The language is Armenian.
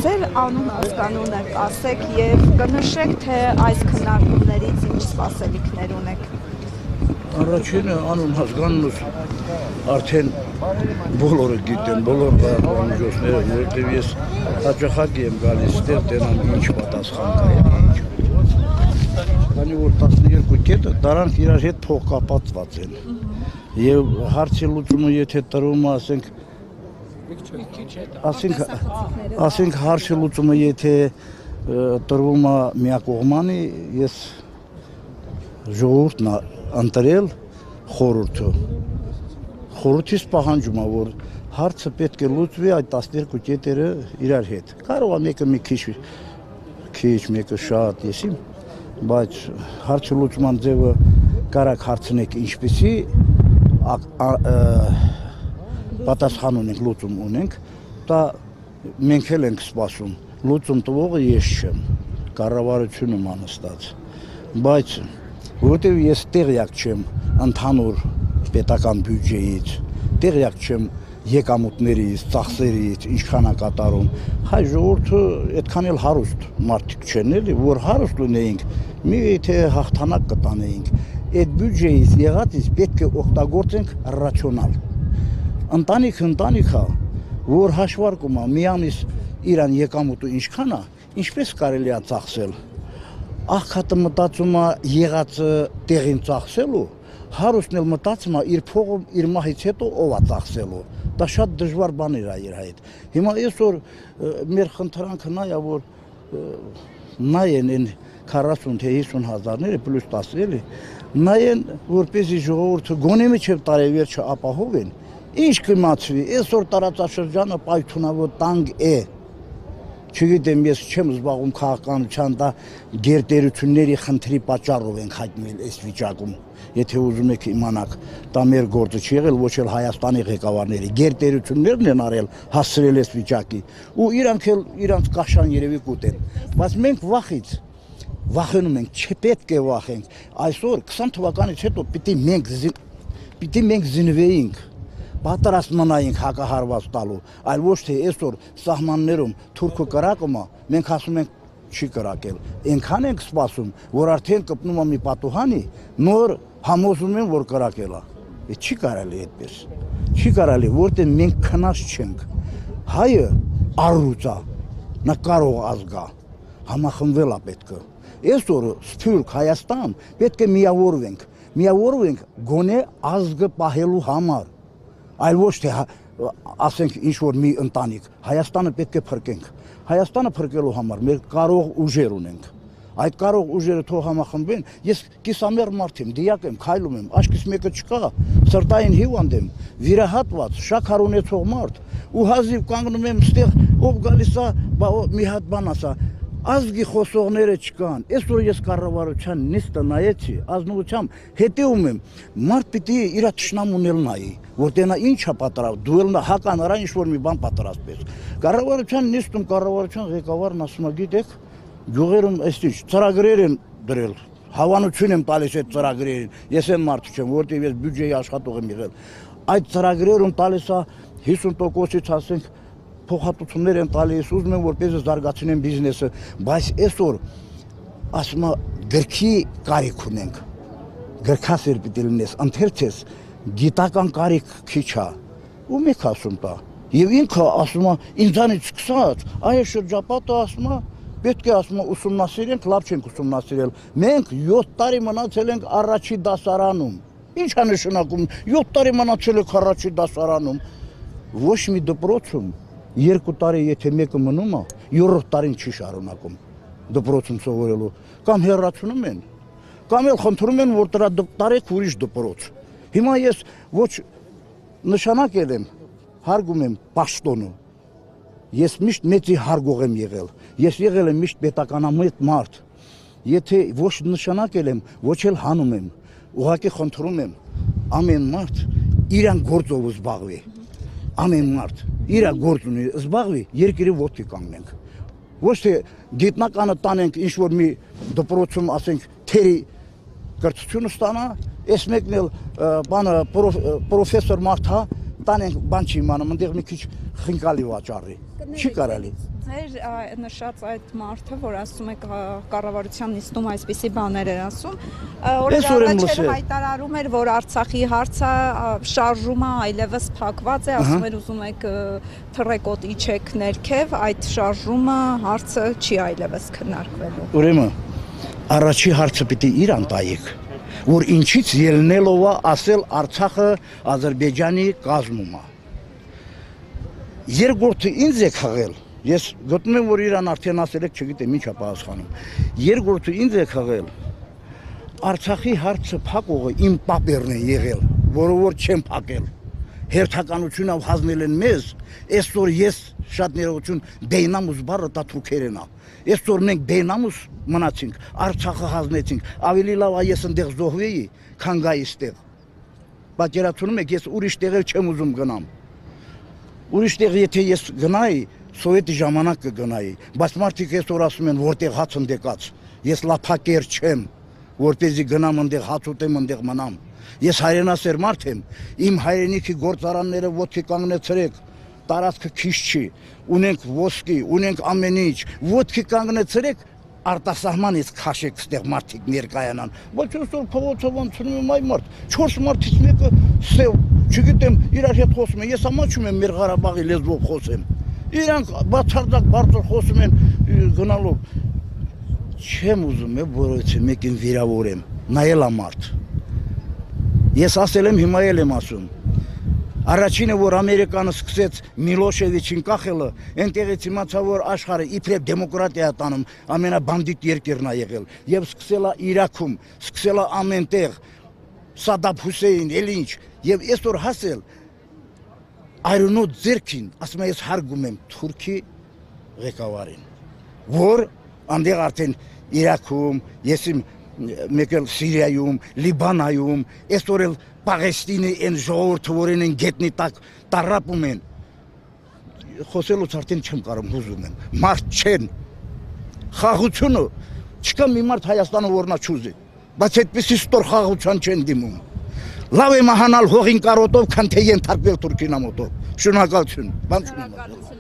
ձեր անուն հասկանուն եք, ասեք եւ կնշեք, թե այս քննարկումներից ինչ սպասելիքներ ունեք։ Առաջինը անուն հասկանունս արդեն բոլորը գիտեն, բոլոր բանջոցները, որտեղ ես հաճախակի եմ գալիս ստեղ տենամ ինչ պատասխան կա ինչ։ Քանի որ 12 կետը դրանք իրար հետ փոխկապակցված են։ Եվ հարցի լուծումը եթե տրվում է, ասենք հարցի լուծումը եթե տրվում է միակողմանի, ես ժողովուրդն ընտրել խորհուրդը։ Խորհրդից պահանջում է, որ հարցը պետք է լուծվի այդ 12 կետերը իրար հետ։ Կարող է մեկը մի քիչ, մեկը շատ, եսիմ, բայց հարցը լուծման ձևը կարակ հարցնեք ինչպեսի պատասխան ունենք, լուծում ունենք, դա մենք էլ ենք սպասում, լուծում տվողը ես չեմ, կառավարությունում անստած, բայց որտեղ ես տեղյակ չեմ ընդհանուր պետական բյուջեից, տեղյակ չեմ եկամուտներից, ծախսերից, ինչքան է կատարում, հայ ժողովուրդը այդքան էլ հարուստ մարդիկ չեն էլի, որ հարուստ ունեինք, մի թե հաղթանակ կտանեինք, այդ բյուջեից եղածից պետք է օգտագործենք ռացիոնալ։ Ընտանիքը, որ հաշվարկում է մի ամիս իրան եկամուտը ինչքան է, ինչպես կարելի է ծախսել։ Աղքատը մտածում է եղածը տեղին ծախսելու, հարուստն էլ մտածում է իր փողը իր մահից հետո ով է ծախսելու։ Դա շատ դժվար բան էր իր հետ։ Հիմա այսօր մեր խնդրանքը նա է, որ նայեն այն 40 թե 50 հազարները պլյուս 10 էլի, նայեն, որպեսզի ժողովուրդը գոնե միջև տարեվերջը ապահովեն, ինչ կմացվի, այսօր տարածաշրջանը պայթունավոր տանգ է։ Չգիտեմ, ես չեմ զբաղվում քաղաքականության, դա գերտերությունների խնդրի պատճառով ենք հայտնել այս վիճակում։ Եթե ուզում եք իմանաք, դա մեր գործը չի եղել, ոչ էլ Հայաստանի ղեկավարների, գերտերություններն են արել հասցրել այս վիճակի, ու իրանք էլ իրանք կաշան երևի կուտեն։ Բայց մենք վախենում ենք, չպետք է վախենք։ Այսօր 20 թվականից հետո պիտի մենք զինվեինք, պատրաստ մնայինք հակահարված տալու, այլ ոչ թե այսօր սահմաններում թուրքը կրակում է, մենք ասում ենք չի կրակել։ Այնքան ենք սպասում, որ արդեն կպնում է մի պատուհանի, նոր համոզում են, որ կրակել է։ Չի կարելի այդպես։ Չի կարելի, որտեղ մենք քնած չենք։ Հայը առյուծ է, նա կարող ազգա, համախմբվել է պետք է։ Այսօր Սփյուռք, Հայաստան պետք է միավորվենք գոնե ազգը պահելու համար։ Այլ ոչ թե ասենք ինչ-որ մի ընտանիք, Հայաստանը պետք է փրկենք։ Հայաստանը փրկելու համար մեր կարող ուժեր ունենք։ Այդ կարող ուժերը թող համախմբեն, ես կիսամեռ մարդ եմ, դիակ եմ, քայլում եմ, աչքիս մեկը չկա, սրտային հիվանդ եմ, վիրահատված, շաքար ունեցող մարդ, ու հազիվ կանգնում եմ ստեղ, ով գալիս է, մի հատ բան ասա, ազգի խոսողները չկան։ Այսօր ես կառավարության նիստը նայեցի, ազնվությամբ հետևում եմ, մարդ պիտի իր թշնամուն էլ նայի, որտեղ նա ինչ է պատրաստ, դու էլ հականարա ինչ-որ մի բան պատրաստես։ Կառավարության նիստում կառավարության ղեկավարն ասում է, գիտեք, գյուղերում այսինչ ծրագրեր են դրել, հավանություն եմ տալիս այդ ծրագրերին, ես եմ մարդ չեմ, որտեղ ես բյուջեի աշխատող եմ եղել։ Այդ ծրագրերում տալիս է 50%-ից ասենք փոխհատուցումներ են տալիս, ուզում են որպես զարգացնեն բիզնեսը, բայց այսօր ասում է գրքի կարիք ունենք, գրքասեր պիտի լինես, ընթերցես, գիտական կարիք քիչ է, ու մեկ ասում տա, եւ ինքը ասում է ինձանից սկսած, այս շրջապատը ասում է պետք է ասում է ուսումնասիրենք, լավ չենք ուսումնասիրել, մենք 7 տարի մնացել ենք առաջի դասարանում, ինչ է նշանակում, 7 տարի մնացել ենք առաջի դասարանում, ոչ մի դպրոցում 2 տարի եթե մեկը մնում է, 7-րդ տարին չի շարունակում դպրոցում սովորելու, կամ հեռացնում են, կամ էլ խնդրում են, որ դրա տարեք ուրիշ դպրոց։ Հիմա ես ոչ նշանակել եմ, հարգում եմ պաշտոնը, ես միշտ մեծի հարգող եմ եղել, ես եղել եմ միշտ պետականամետ մարդ, եթե ոչ նշանակել եմ, ոչ էլ հանում եմ, ուղղակի խնդրում եմ, ամեն մարդ իրան գործով զբաղվի, ամեն մարդ իր գործ ունի, զբաղվի, երկրի ոտքի կանգնենք։ Ոչ թե գիտնականը տանենք ինչ-որ մի դպրոցում, ասենք, թերի կրթությունը ստանա, այս մեկն էլ պրոֆեսոր մարդ հա, տանենք բան չի իմանում, այնտեղ մի քիչ խնկալի վաճառի։ Չի կարելի։ Ձեր նշած այդ մարդը, որ ասում է կառավարության նիստում այսպիսի բաներ էր ասում, օրեր առաջ հայտարարում էր, որ Արցախի հարցը շարժումը այլևս փակված է, ասում էր ուզում եք թռեկոտ իջեք ներքև, այդ շարժումը հարցը չի այլևս քննարկվելու։ Ուրեմն առաջի հարցը պիտի իրան տայեք, որ ինչից ելնելով է ասել Արցախը Ադրբեջանի կազմում է։ Երկրորդը ինձ է խաղել, ես գտնում եմ, որ իրան արդեն ասել եք, չգիտեմ ինչ է պատասխանում։ Երկրորդը ինձ է խաղել, Արցախի հարցը փակողը իմ պապերն է եղել, որը որ չեմ փակել։ Հերթականությունով հանձնել են մեզ, այսօր ես շատ ներողություն Բեյնամուս բառը դա թուրքերեն է։ Այսօր մենք Բեյնամուս մնացինք, Արցախը հանձնեցինք, ավելի լավ է ես այնտեղ զոհվեի, քան գայի այստեղ։ Պատկերացնում եք, ես ուրիշ տեղեր չեմ ուզում գնամ։ Ուրիշ տեղ եթե ես գնայի, սովետի ժամանակ կգնայի, բայց մարդիկ այսօր ասում են, որտեղ հաց ընդեկած, ես լափակեր չեմ, որպեսզի գնամ ընդեղ հաց ուտեմ, ընդեղ մնամ։ Ես հայրենասեր մարդ եմ, իմ հայրենիքի գործարանները ոտքի կանգնեցրեք, տարածքը քիչ չի, ունենք ոսկի, ունենք ամեն ինչ, ոտքի կանգնեցրեք, արտասահմանից քաշեք ստեղ մարդիկ ներկայանան, բայց այսօր փողոցով անցնում եմ այ մարդ, 4 մարդից մեկը սև, չգիտեմ, իրար հետ խոսում են, ես ամաչում եմ մեր Ղարաբաղի լեզվով խոսեմ, իրանք բացարձակ բարձր խոսում են գնալով, չեմ ուզում եմ, որովհետև մեկին վիրավորեմ, նայել է մարդ, ես ասել եմ, հիմա էլ եմ ասում, Առաջինը, որ Ամերիկանը սկսեց Միլոշևիչին կախելը, այնտեղից իմացա, որ աշխարհը իբրև դեմոկրատիա տանում, ամենաբանդիտ երկիրն է եղել, եւ սկսել է Իրաքում, սկսել է ամենտեղ, Սադամ Հուսեյն, էլ ինչ, եւ այսօր հասել այրոնոտ ձերքին, ասում եմ, ես հարգում եմ Թուրքի ղեկավարին, որ այնտեղ արդեն Իրաքում, ես իմ մեկ էլ Սիրիայում, Լիբանանում, այսօր էլ Պաղեստինի այն ժողովուրդը, որին են գետնի տակ տարապում են, խոսելուց արդեն չեմ կարող հուզում եմ, մարդ չեն, խաղությունը, չկա մի մարդ Հայաստանը որնա չուզի, բայց այդպիսի ստոր խաղության չեն դիմում, լավ է մահանալ հողին կարոտով, քան թե ենթարկվել Թուրքի նամոտով, շնորհակալություն, բան չունեմ։